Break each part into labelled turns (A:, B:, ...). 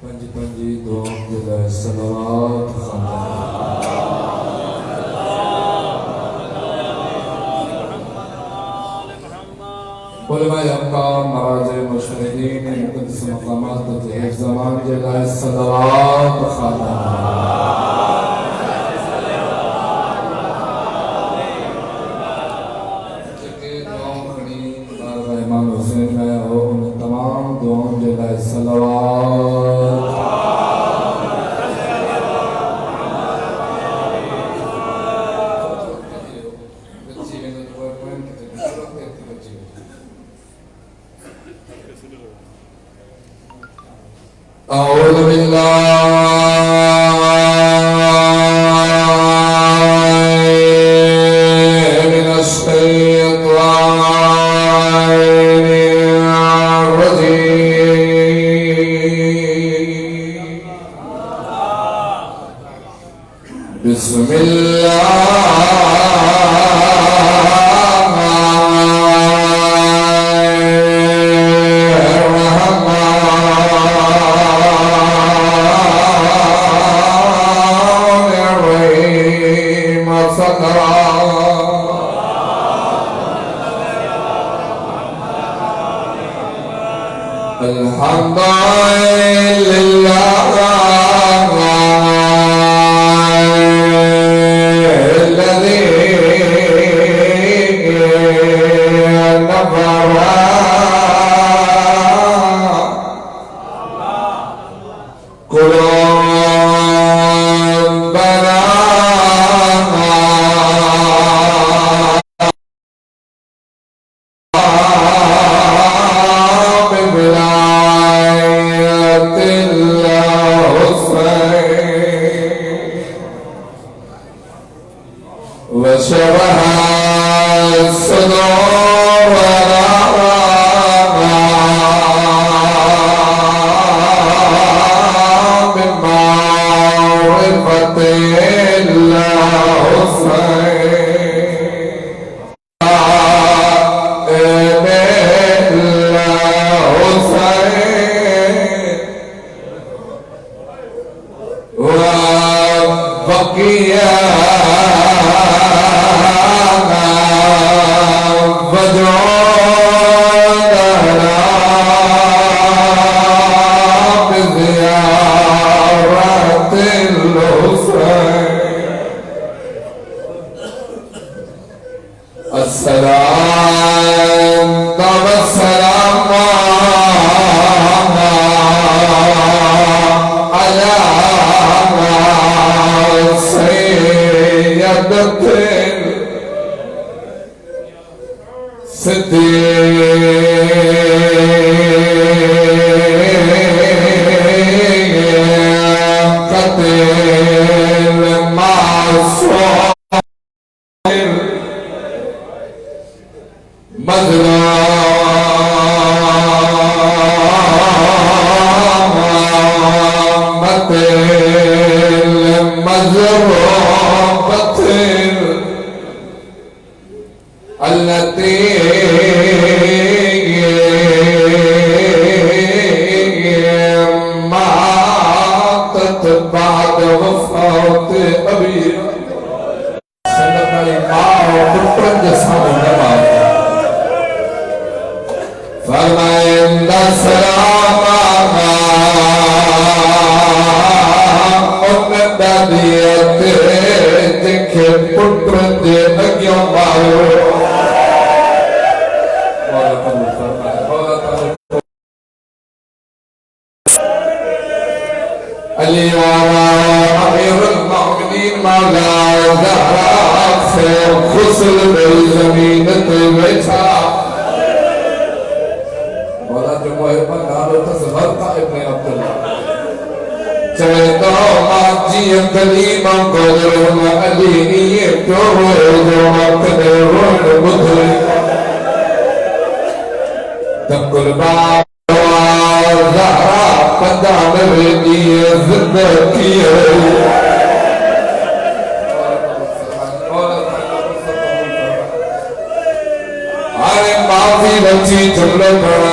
A: पंजी दुआओं के लिए सलावत उलमाए अहकाम मराजे मुशरिदीन मुक़द्दस मक़ामात के हिफ्ज़ ज़मान के लिए सलावत हुसैन में हो उन तमाम दुआओं के लिए सलावत أعوذ بالله من الشيطان بسم الحمد لله الذي نفر قلوبنا وشرح صدورنا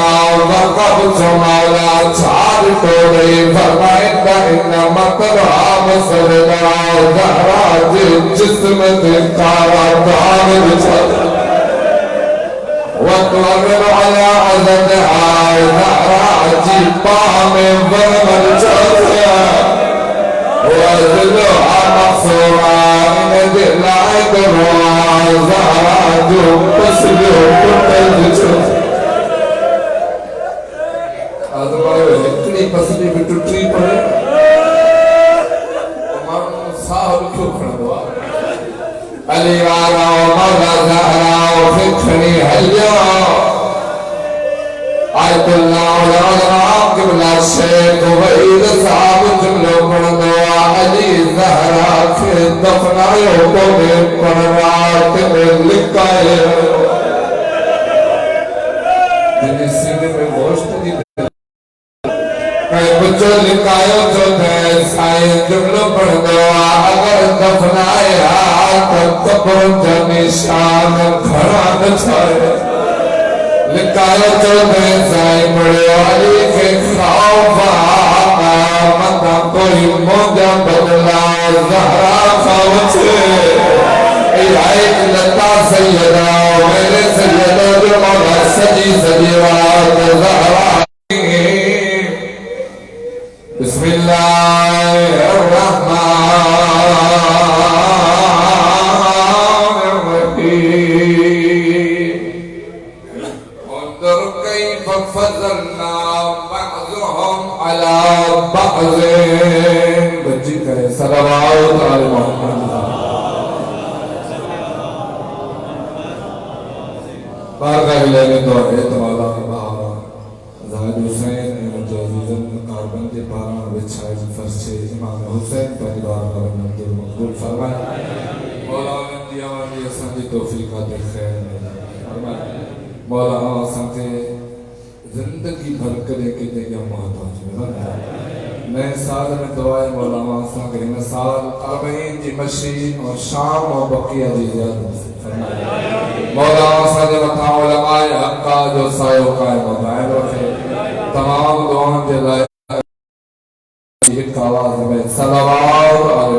A: بمعرفة वक़ब जो मौला चार तोड़े फरमाइंदा इन मतरा मसलदा ज़हरा जे जिस्म ते कारा दाग बिछा वक़्त आया अज़दारी ज़हरा जी पाम वरमल चौथिया वज़लो मक़सूरा इन दिलाए गवा ज़हरा जो पसलो कुटल बिछो आज़मायो इतनी पसली भी टुटी पड़े मानो साहब क्यों खड़ा हुआ अली वाला मौला ज़हरा फिखनी हलिया आयतुल्लाह उलमा क़िबला शेख वहीद साहब जुमलो पढ़ दो अली ज़हरा के दफनायो को में पढ़रात में लिखाए जिन्हें सीने में गोश्त दी बच्चों लिखायो जो साईं जुमलो पढ़ दो अगर दफनाया तो कब्र का निशान खड़ा न छाए लिखायो जो साईं पढ़े अली के खौफा मता कोई मौजा बदला ज़हरा खावचे एक लता सैयदा मेरे सैयदा जो मौला सजी सजी रात ज़हरा बिस्मिल्लाहिर्रहमानिर्रहीम उन्जुर कैफ फज़लना बअज़ुहुम अला बअज़िन बच्ची करे सल्लल्लाहु अलैहि मोहम्मद बारगाह लेने तो है तुम्हारा बाबा ज़ाहिद हुसैन जो अज़ीज़न कार्बन के पारा बिछाए फर्शे इमाम हुसैन परिवार का मंजूर मकबूल फरमाए मौला दिया वाली असांजी तौफीक दे खैर फरमाए मौला असांखे जिंदगी भर करे के जगह मोहताज में नए साल में दुआए मौला असांखे हिन साल अरबईन जी मशीन और शाम और बकिया जी ज़ियादत फरमाए मौला असांजे मथां उलमाए हक़ा जो सायो कायम दायम रखे तमाम दुआओं के लिए एक आवाज में सल्लल्लाहु अलैहि